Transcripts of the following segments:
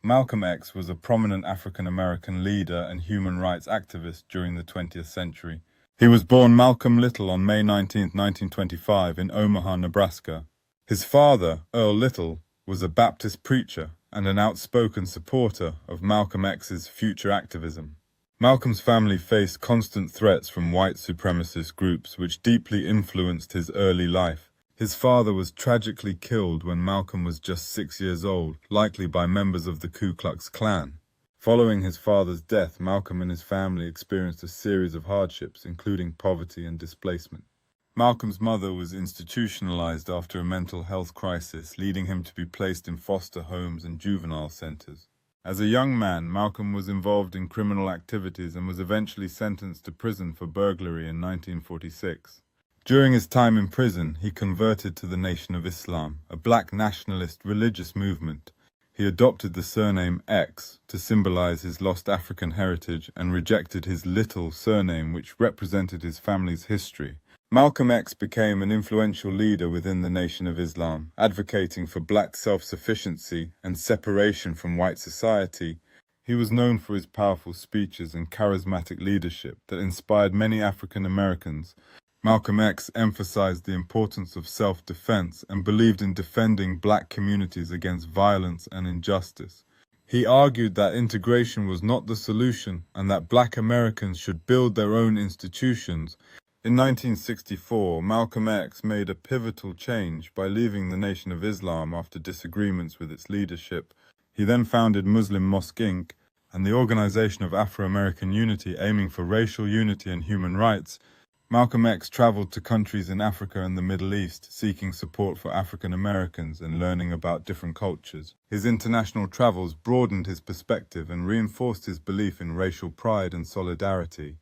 Malcolm X was a prominent African-American leader and human rights activist during the 20th century. He was born Malcolm Little on May 19, 1925 in Omaha, Nebraska. His father, Earl Little, was a Baptist preacher and an outspoken supporter of Malcolm X's future activism. Malcolm's family faced constant threats from white supremacist groups which deeply influenced his early life. His father was tragically killed when Malcolm was just 6 years old, likely by members of the Ku Klux Klan. Following his father's death, Malcolm and his family experienced a series of hardships, including poverty and displacement. Malcolm's mother was institutionalized after a mental health crisis, leading him to be placed in foster homes and juvenile centers. As a young man, Malcolm was involved in criminal activities and was eventually sentenced to prison for burglary in 1946. During his time in prison, he converted to the Nation of Islam, a black nationalist religious movement. He adopted the surname X to symbolize his lost African heritage and rejected his Little surname, which represented his family's history. Malcolm X became an influential leader within the Nation of Islam, advocating for black self-sufficiency and separation from white society. He was known for his powerful speeches and charismatic leadership that inspired many African Americans. Malcolm X emphasized the importance of self-defense and believed in defending black communities against violence and injustice. He argued that integration was not the solution and that black Americans should build their own institutions. In 1964, Malcolm X made a pivotal change by leaving the Nation of Islam after disagreements with its leadership. He then founded Muslim Mosque Inc., and the Organization of Afro-American Unity, aiming for racial unity and human rights. Malcolm X traveled to countries in Africa and the Middle East, seeking support for African Americans and learning about different cultures. His international travels broadened his perspective and reinforced his belief in racial pride and solidarity.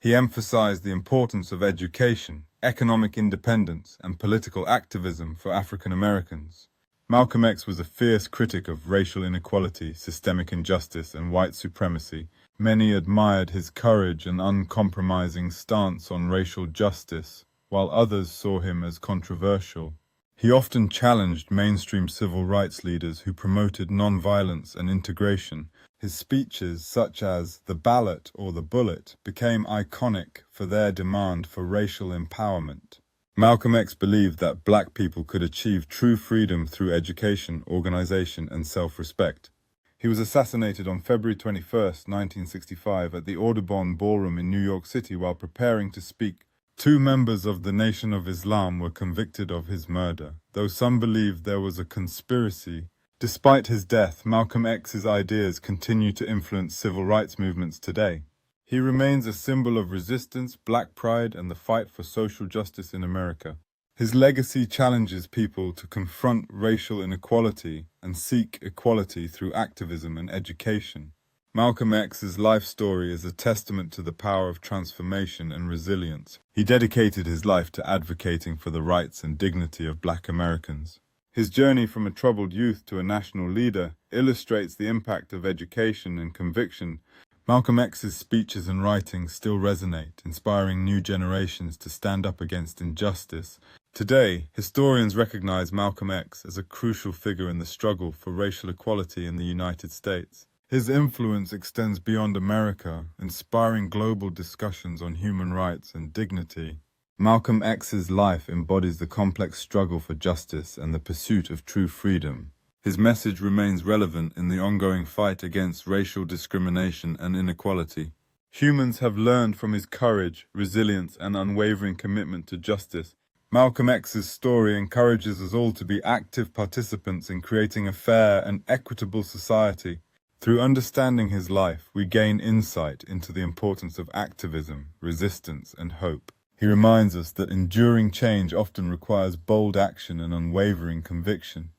He emphasized the importance of education, economic independence, and political activism for African Americans. Malcolm X was a fierce critic of racial inequality, systemic injustice, and white supremacy. Many admired his courage and uncompromising stance on racial justice, while others saw him as controversial. He often challenged mainstream civil rights leaders who promoted nonviolence and integration. His speeches, such as "The Ballot" or "The Bullet," became iconic for their demand for racial empowerment. Malcolm X believed that black people could achieve true freedom through education, organization, and self-respect. He was assassinated on February 21, 1965, at the Audubon Ballroom in New York City while preparing to speak. 2 members of the Nation of Islam were convicted of his murder, though some believed there was a conspiracy. Despite his death, Malcolm X's ideas continue to influence civil rights movements today. He remains a symbol of resistance, black pride, and the fight for social justice in America. His legacy challenges people to confront racial inequality and seek equality through activism and education. Malcolm X's life story is a testament to the power of transformation and resilience. He dedicated his life to advocating for the rights and dignity of black Americans. His journey from a troubled youth to a national leader illustrates the impact of education and conviction. Malcolm X's speeches and writings still resonate, inspiring new generations to stand up against injustice. Today, historians recognize Malcolm X as a crucial figure in the struggle for racial equality in the United States. His influence extends beyond America, inspiring global discussions on human rights and dignity. Malcolm X's life embodies the complex struggle for justice and the pursuit of true freedom. His message remains relevant in the ongoing fight against racial discrimination and inequality. Humans have learned from his courage, resilience, and unwavering commitment to justice. Malcolm X's story encourages us all to be active participants in creating a fair and equitable society. Through understanding his life, we gain insight into the importance of activism, resistance, and hope. He reminds us that enduring change often requires bold action and unwavering conviction.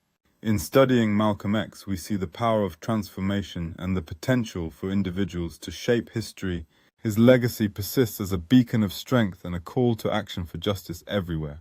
In studying Malcolm X, we see the power of transformation and the potential for individuals to shape history. His legacy persists as a beacon of strength and a call to action for justice everywhere.